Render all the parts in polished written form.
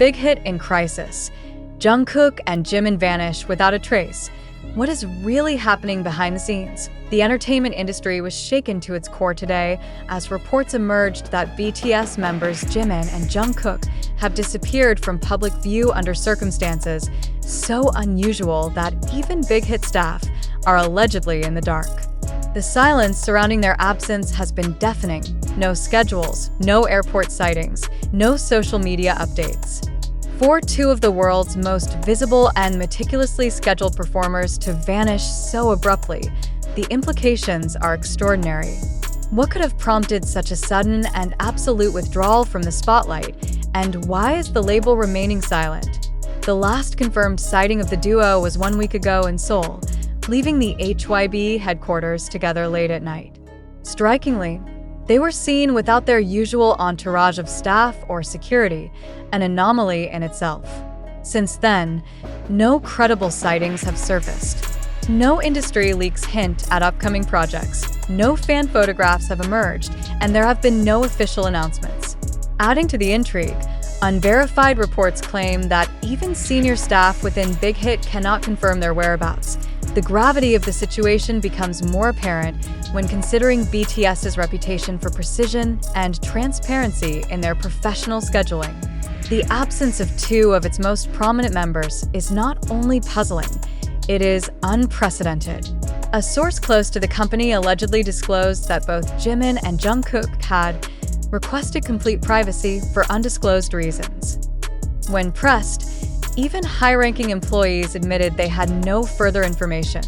BigHit in crisis. Jungkook and Jimin vanish without a trace. What is really happening behind the scenes? The entertainment industry was shaken to its core today as reports emerged that BTS members Jimin and Jungkook have disappeared from public view under circumstances so unusual that even BigHit staff are allegedly in the dark. The silence surrounding their absence has been deafening. No schedules, no airport sightings, no social media updates. For two of the world's most visible and meticulously scheduled performers to vanish so abruptly, the implications are extraordinary. What could have prompted such a sudden and absolute withdrawal from the spotlight, and why is the label remaining silent? The last confirmed sighting of the duo was 1 week ago in Seoul, leaving the HYB headquarters together late at night. Strikingly, they were seen without their usual entourage of staff or security, an anomaly in itself. Since then, no credible sightings have surfaced. No industry leaks hint at upcoming projects, no fan photographs have emerged, and there have been no official announcements. Adding to the intrigue, unverified reports claim that even senior staff within BigHit cannot confirm their whereabouts. The gravity of the situation becomes more apparent when considering BTS's reputation for precision and transparency in their professional scheduling. The absence of two of its most prominent members is not only puzzling, it is unprecedented. A source close to the company allegedly disclosed that both Jimin and Jungkook had requested complete privacy for undisclosed reasons. When pressed, even high-ranking employees admitted they had no further information.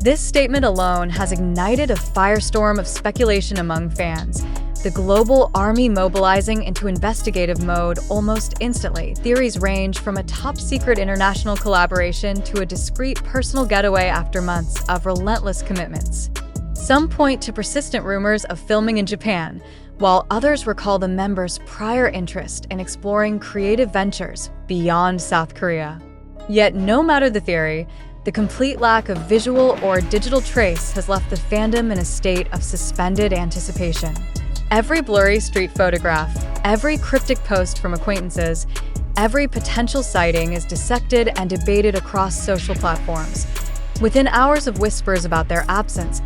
This statement alone has ignited a firestorm of speculation among fans, the global army mobilizing into investigative mode almost instantly. Theories range from a top-secret international collaboration to a discreet personal getaway after months of relentless commitments. Some point to persistent rumors of filming in Japan, while others recall the members' prior interest in exploring creative ventures beyond South Korea. Yet no matter the theory, the complete lack of visual or digital trace has left the fandom in a state of suspended anticipation. Every blurry street photograph, every cryptic post from acquaintances, every potential sighting is dissected and debated across social platforms. Within hours of whispers about their absence,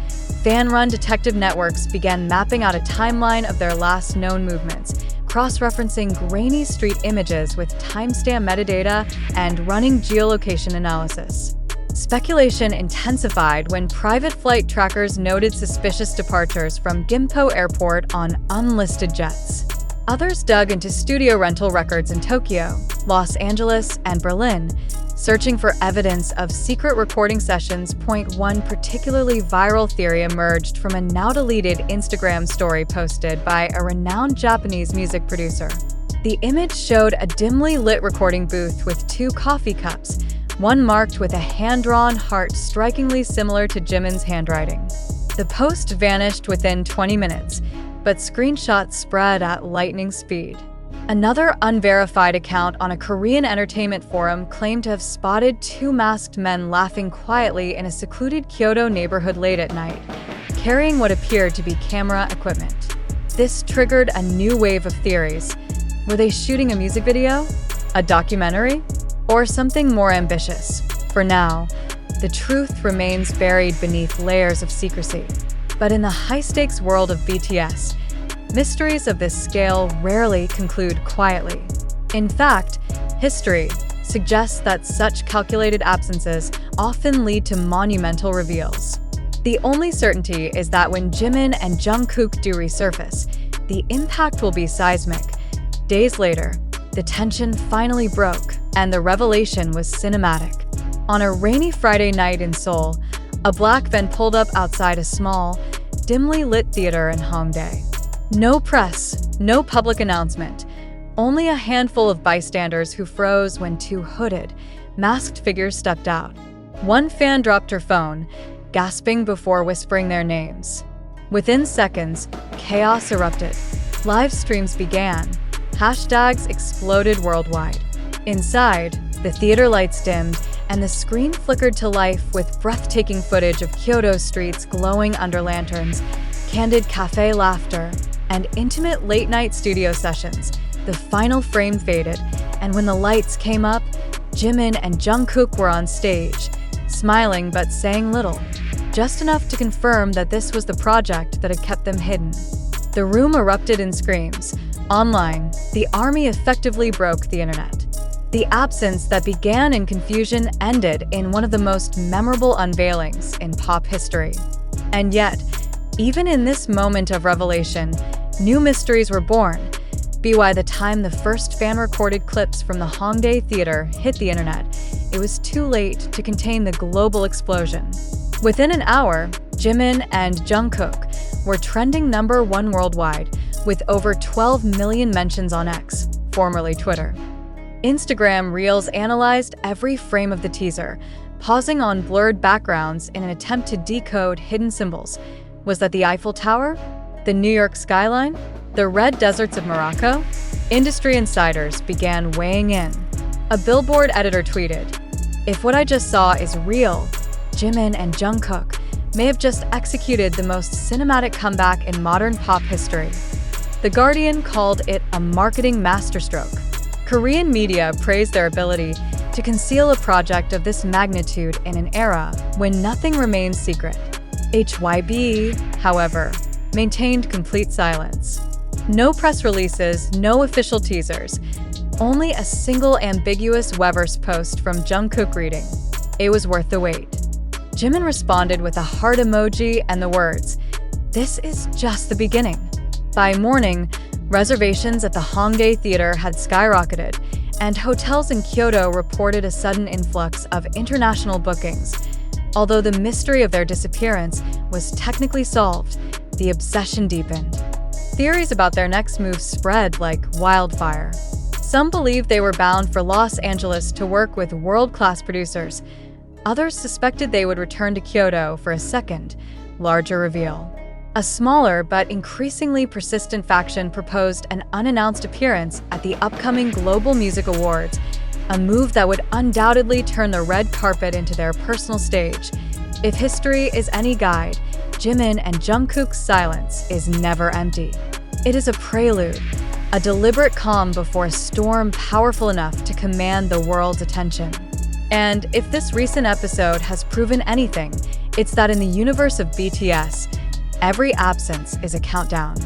fan-run detective networks began mapping out a timeline of their last known movements, cross-referencing grainy street images with timestamp metadata and running geolocation analysis. Speculation intensified when private flight trackers noted suspicious departures from Gimpo Airport on unlisted jets. Others dug into studio rental records in Tokyo, Los Angeles, and Berlin, searching for evidence of secret recording sessions. One particularly viral theory emerged from a now-deleted Instagram story posted by a renowned Japanese music producer. The image showed a dimly lit recording booth with two coffee cups, one marked with a hand-drawn heart strikingly similar to Jimin's handwriting. The post vanished within 20 minutes, but screenshots spread at lightning speed. Another unverified account on a Korean entertainment forum claimed to have spotted two masked men laughing quietly in a secluded Kyoto neighborhood late at night, carrying what appeared to be camera equipment. This triggered a new wave of theories. Were they shooting a music video? A documentary? Or something more ambitious? For now, the truth remains buried beneath layers of secrecy. But in the high-stakes world of BTS, mysteries of this scale rarely conclude quietly. In fact, history suggests that such calculated absences often lead to monumental reveals. The only certainty is that when Jimin and Jungkook do resurface, the impact will be seismic. Days later, the tension finally broke, and the revelation was cinematic. On a rainy Friday night in Seoul, a black van pulled up outside a small, dimly lit theater in Hongdae. No press, no public announcement, only a handful of bystanders who froze when two hooded, masked figures stepped out. One fan dropped her phone, gasping before whispering their names. Within seconds, chaos erupted. Live streams began. Hashtags exploded worldwide. Inside, the theater lights dimmed, and the screen flickered to life with breathtaking footage of Kyoto streets glowing under lanterns, candid cafe laughter, and intimate late-night studio sessions. The final frame faded, And when the lights came up, Jimin and Jungkook were on stage, smiling but saying little, just enough to confirm that this was the project that had kept them hidden. The room erupted in screams. Online, the army effectively broke the internet. The absence that began in confusion ended in one of the most memorable unveilings in pop history. And yet, even in this moment of revelation, new mysteries were born. By the time the first fan-recorded clips from the Hongdae Theater hit the internet, it was too late to contain the global explosion. Within an hour, Jimin and Jungkook were trending #1 worldwide, with over 12 million mentions on X, formerly Twitter. Instagram Reels analyzed every frame of the teaser, pausing on blurred backgrounds in an attempt to decode hidden symbols. Was that the Eiffel Tower? The New York skyline? The red deserts of Morocco? Industry insiders began weighing in. A Billboard editor tweeted, "If what I just saw is real, Jimin and Jungkook may have just executed the most cinematic comeback in modern pop history." The Guardian called it a marketing masterstroke. Korean media praised their ability to conceal a project of this magnitude in an era when nothing remains secret. HYB, however, maintained complete silence. No press releases, no official teasers, only a single ambiguous Weverse post from Jungkook reading, "It was worth the wait." Jimin responded with a heart emoji and the words, "This is just the beginning." By morning, reservations at the Hongdae Theater had skyrocketed, and hotels in Kyoto reported a sudden influx of international bookings. Although the mystery of their disappearance was technically solved, the obsession deepened. Theories about their next move spread like wildfire. Some believed they were bound for Los Angeles to work with world-class producers. Others suspected they would return to Kyoto for a second, larger reveal. A smaller but increasingly persistent faction proposed an unannounced appearance at the upcoming Global Music Awards, a move that would undoubtedly turn the red carpet into their personal stage. If history is any guide, Jimin and Jungkook's silence is never empty. It is a prelude, a deliberate calm before a storm powerful enough to command the world's attention. And if this recent episode has proven anything, it's that in the universe of BTS, every absence is a countdown.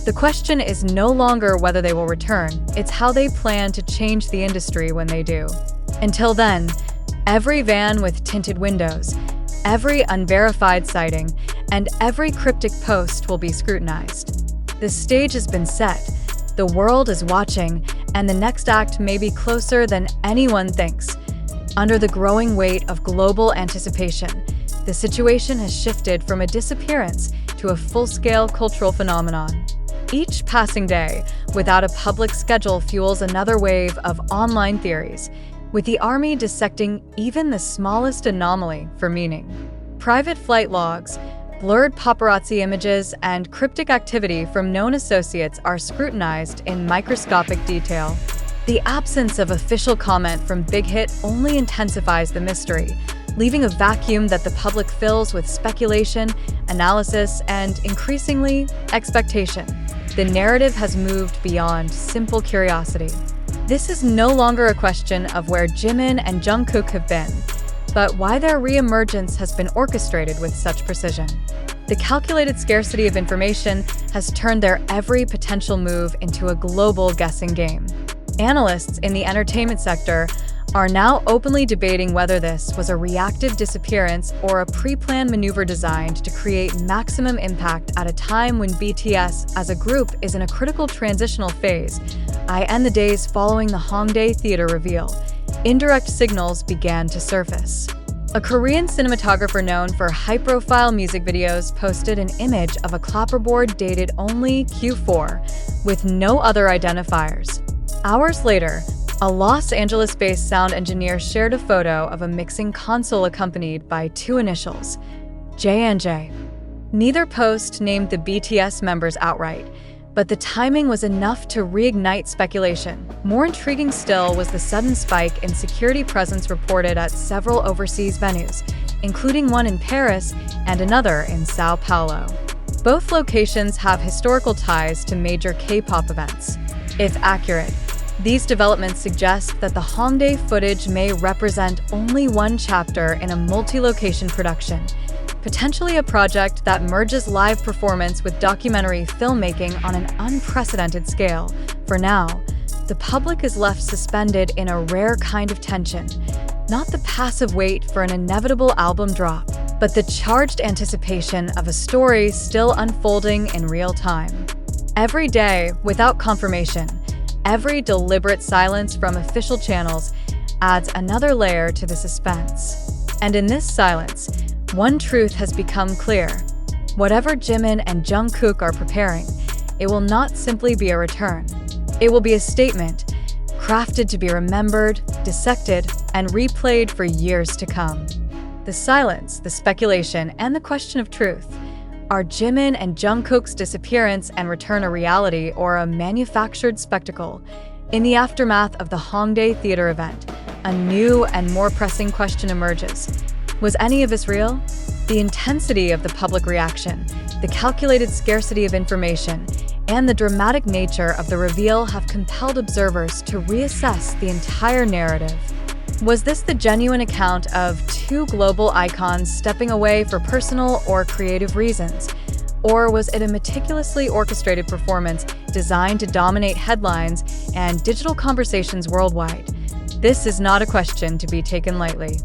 The question is no longer whether they will return, it's how they plan to change the industry when they do. Until then, every van with tinted windows, every unverified sighting, and every cryptic post will be scrutinized. The stage has been set, the world is watching, and the next act may be closer than anyone thinks. Under the growing weight of global anticipation, the situation has shifted from a disappearance to a full-scale cultural phenomenon. Each passing day without a public schedule fuels another wave of online theories, with the army dissecting even the smallest anomaly for meaning. Private flight logs, blurred paparazzi images, and cryptic activity from known associates are scrutinized in microscopic detail. The absence of official comment from BigHit only intensifies the mystery, leaving a vacuum that the public fills with speculation, analysis, and, increasingly, expectation. The narrative has moved beyond simple curiosity. This is no longer a question of where Jimin and Jungkook have been, but why their re-emergence has been orchestrated with such precision. The calculated scarcity of information has turned their every potential move into a global guessing game. Analysts in the entertainment sector are now openly debating whether this was a reactive disappearance or a pre-planned maneuver designed to create maximum impact at a time when BTS as a group is in a critical transitional phase. In the days following the Hongdae Theater reveal, indirect signals began to surface. A Korean cinematographer known for high-profile music videos posted an image of a clapperboard dated only Q4, with no other identifiers. Hours later, a Los Angeles-based sound engineer shared a photo of a mixing console accompanied by two initials, J&J. Neither post named the BTS members outright, but the timing was enough to reignite speculation. More intriguing still was the sudden spike in security presence reported at several overseas venues, including one in Paris and another in Sao Paulo. Both locations have historical ties to major K-pop events. If accurate, These developments suggest that the Hongdae footage may represent only one chapter in a multi-location production, potentially a project that merges live performance with documentary filmmaking on an unprecedented scale. For now, the public is left suspended in a rare kind of tension, not the passive wait for an inevitable album drop, but the charged anticipation of a story still unfolding in real time. Every day, without confirmation, every deliberate silence from official channels adds another layer to the suspense. And in this silence, one truth has become clear. Whatever Jimin and Jungkook are preparing, it will not simply be a return. It will be a statement, crafted to be remembered, dissected, and replayed for years to come. The silence, the speculation, and the question of truth. Are Jimin and Jungkook's disappearance and return a reality or a manufactured spectacle? In the aftermath of the Hongdae theater event, a new and more pressing question emerges. Was any of this real? The intensity of the public reaction, the calculated scarcity of information, and the dramatic nature of the reveal have compelled observers to reassess the entire narrative. Was this the genuine account of two global icons stepping away for personal or creative reasons? Or was it a meticulously orchestrated performance designed to dominate headlines and digital conversations worldwide? This is not a question to be taken lightly.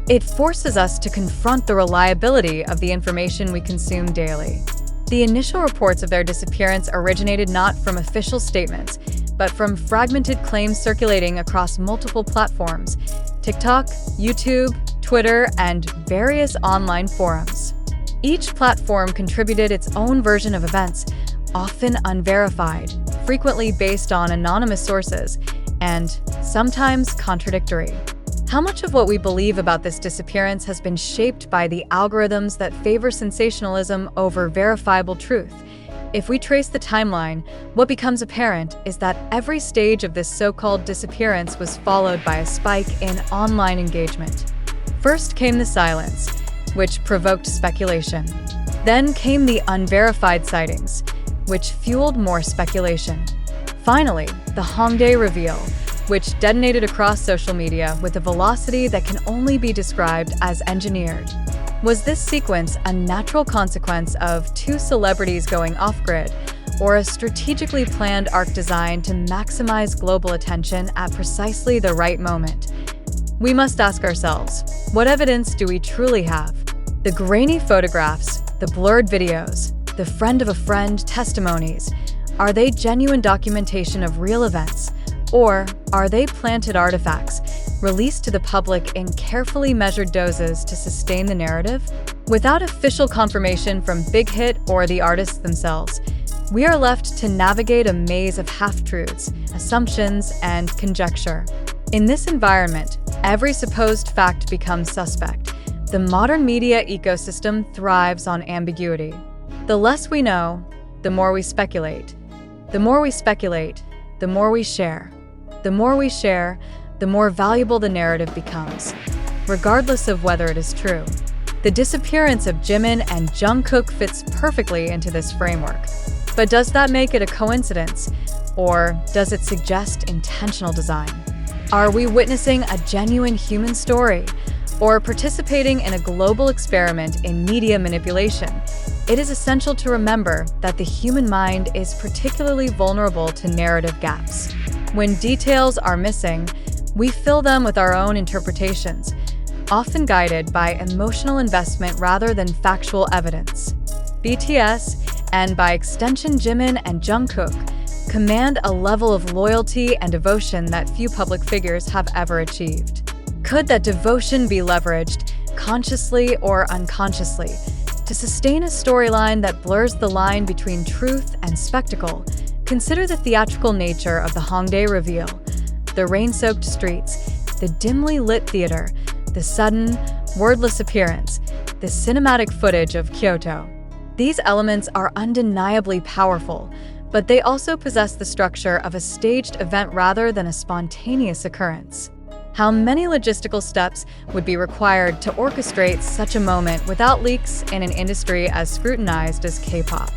It forces us to confront the reliability of the information we consume daily. The initial reports of their disappearance originated not from official statements, but from fragmented claims circulating across multiple platforms: TikTok, YouTube, Twitter, and various online forums. Each platform contributed its own version of events, often unverified, frequently based on anonymous sources, and sometimes contradictory. How much of what we believe about this disappearance has been shaped by the algorithms that favor sensationalism over verifiable truth? If we trace the timeline, what becomes apparent is that every stage of this so-called disappearance was followed by a spike in online engagement. First came the silence, which provoked speculation. Then came the unverified sightings, which fueled more speculation. Finally, the Hongdae reveal, which detonated across social media with a velocity that can only be described as engineered. Was this sequence a natural consequence of two celebrities going off-grid, or a strategically planned arc designed to maximize global attention at precisely the right moment? We must ask ourselves, what evidence do we truly have? The grainy photographs, the blurred videos, the friend of a friend testimonies, are they genuine documentation of real events? Or are they planted artifacts, released to the public in carefully measured doses to sustain the narrative? Without official confirmation from BigHit or the artists themselves, we are left to navigate a maze of half-truths, assumptions, and conjecture. In this environment, every supposed fact becomes suspect. The modern media ecosystem thrives on ambiguity. The less we know, the more we speculate. The more we speculate, the more we share. The more we share, the more valuable the narrative becomes, regardless of whether it is true. The disappearance of Jimin and Jungkook fits perfectly into this framework. But does that make it a coincidence? Or does it suggest intentional design? Are we witnessing a genuine human story? Or participating in a global experiment in media manipulation? It is essential to remember that the human mind is particularly vulnerable to narrative gaps. When details are missing, we fill them with our own interpretations, often guided by emotional investment rather than factual evidence. BTS, and by extension Jimin and Jungkook, command a level of loyalty and devotion that few public figures have ever achieved. Could that devotion be leveraged, consciously or unconsciously, to sustain a storyline that blurs the line between truth and spectacle? Consider the theatrical nature of the Hongdae reveal. The rain-soaked streets, the dimly lit theater, the sudden, wordless appearance, the cinematic footage of Kyoto. These elements are undeniably powerful, but they also possess the structure of a staged event rather than a spontaneous occurrence. How many logistical steps would be required to orchestrate such a moment without leaks in an industry as scrutinized as K-pop?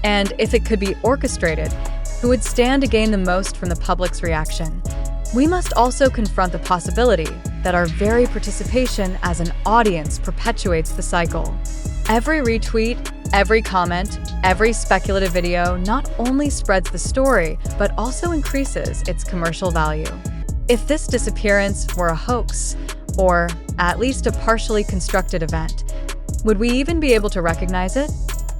And if it could be orchestrated, who would stand to gain the most from the public's reaction? We must also confront the possibility that our very participation as an audience perpetuates the cycle. Every retweet, every comment, every speculative video not only spreads the story, but also increases its commercial value. If this disappearance were a hoax, or at least a partially constructed event, would we even be able to recognize it?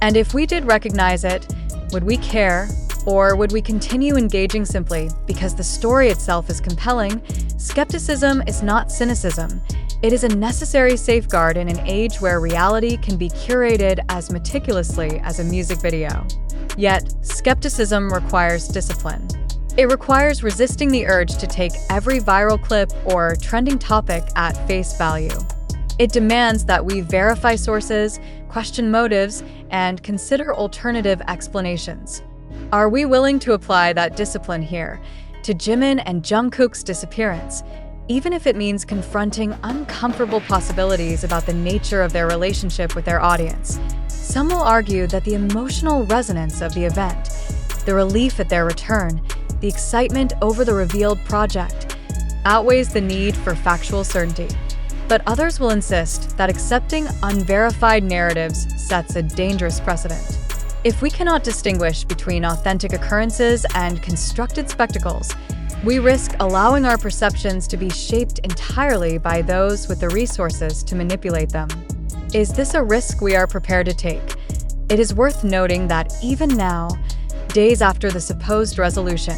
And if we did recognize it, would we care? Or would we continue engaging simply because the story itself is compelling? Skepticism is not cynicism. It is a necessary safeguard in an age where reality can be curated as meticulously as a music video. Yet, skepticism requires discipline. It requires resisting the urge to take every viral clip or trending topic at face value. It demands that we verify sources, question motives, and consider alternative explanations. Are we willing to apply that discipline here to Jimin and Jungkook's disappearance, even if it means confronting uncomfortable possibilities about the nature of their relationship with their audience? Some will argue that the emotional resonance of the event, the relief at their return, the excitement over the revealed project, outweighs the need for factual certainty. But others will insist that accepting unverified narratives sets a dangerous precedent. If we cannot distinguish between authentic occurrences and constructed spectacles, we risk allowing our perceptions to be shaped entirely by those with the resources to manipulate them. Is this a risk we are prepared to take? It is worth noting that even now, days after the supposed resolution,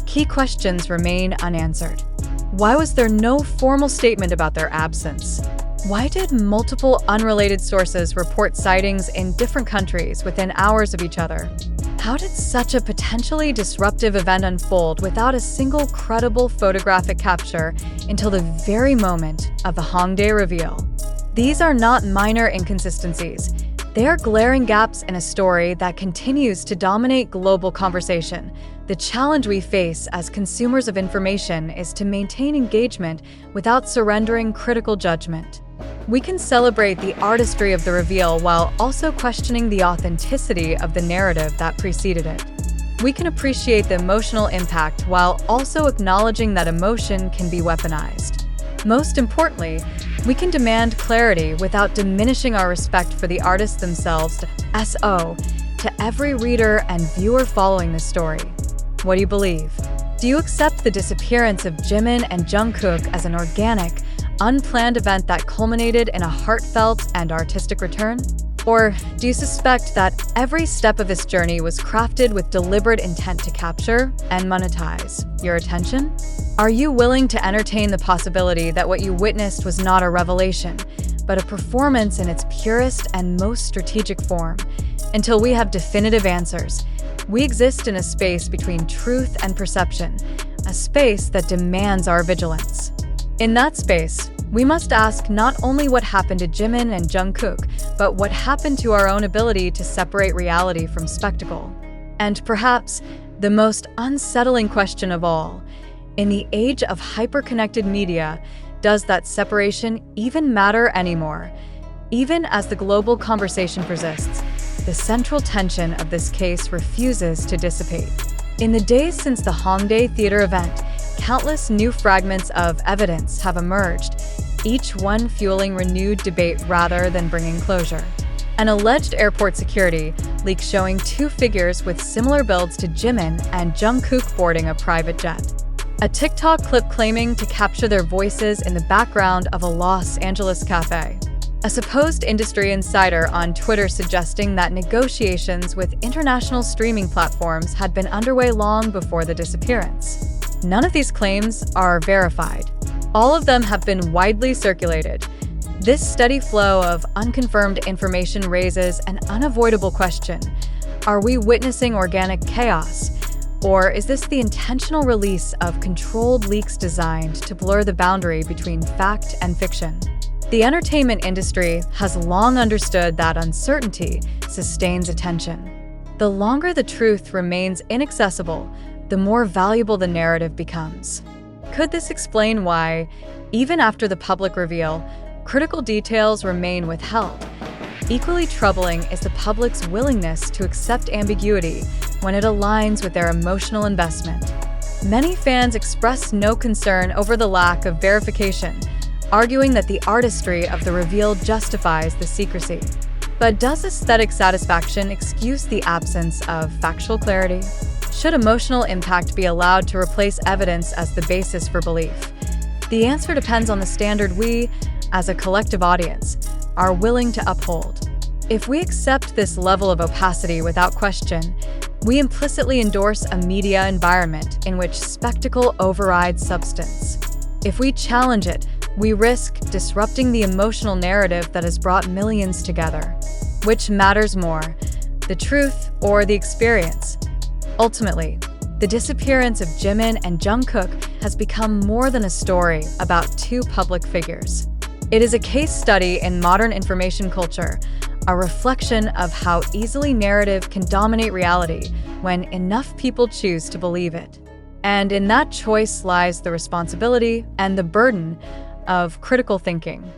key questions remain unanswered. Why was there no formal statement about their absence? Why did multiple unrelated sources report sightings in different countries within hours of each other? How did such a potentially disruptive event unfold without a single credible photographic capture until the very moment of the Hongdae reveal? These are not minor inconsistencies. They are glaring gaps in a story that continues to dominate global conversation. The challenge we face as consumers of information is to maintain engagement without surrendering critical judgment. We can celebrate the artistry of the reveal while also questioning the authenticity of the narrative that preceded it. We can appreciate the emotional impact while also acknowledging that emotion can be weaponized. Most importantly, we can demand clarity without diminishing our respect for the artists themselves. SO to every reader and viewer following this story. What do you believe? Do you accept the disappearance of Jimin and Jungkook as an organic, unplanned event that culminated in a heartfelt and artistic return? Or do you suspect that every step of this journey was crafted with deliberate intent to capture and monetize your attention? Are you willing to entertain the possibility that what you witnessed was not a revelation, but a performance in its purest and most strategic form? Until we have definitive answers, we exist in a space between truth and perception, a space that demands our vigilance. In that space, we must ask not only what happened to Jimin and Jungkook, but what happened to our own ability to separate reality from spectacle. And perhaps the most unsettling question of all, in the age of hyper-connected media, does that separation even matter anymore? Even as the global conversation persists, the central tension of this case refuses to dissipate. In the days since the Hongdae theater event, countless new fragments of evidence have emerged, each one fueling renewed debate rather than bringing closure. An alleged airport security leak showing two figures with similar builds to Jimin and Jungkook boarding a private jet. A TikTok clip claiming to capture their voices in the background of a Los Angeles cafe. A supposed industry insider on Twitter suggesting that negotiations with international streaming platforms had been underway long before the disappearance. None of these claims are verified. All of them have been widely circulated. This steady flow of unconfirmed information raises an unavoidable question. Are we witnessing organic chaos? Or is this the intentional release of controlled leaks designed to blur the boundary between fact and fiction? The entertainment industry has long understood that uncertainty sustains attention. The longer the truth remains inaccessible, the more valuable the narrative becomes. Could this explain why, even after the public reveal, critical details remain withheld? Equally troubling is the public's willingness to accept ambiguity when it aligns with their emotional investment. Many fans expressed no concern over the lack of verification, arguing that the artistry of the reveal justifies the secrecy. But does aesthetic satisfaction excuse the absence of factual clarity? Should emotional impact be allowed to replace evidence as the basis for belief? The answer depends on the standard we, as a collective audience, are willing to uphold. If we accept this level of opacity without question, we implicitly endorse a media environment in which spectacle overrides substance. If we challenge it, we risk disrupting the emotional narrative that has brought millions together. Which matters more, the truth or the experience? Ultimately, the disappearance of Jimin and Jungkook has become more than a story about two public figures. It is a case study in modern information culture, a reflection of how easily narrative can dominate reality when enough people choose to believe it. And in that choice lies the responsibility and the burden of critical thinking.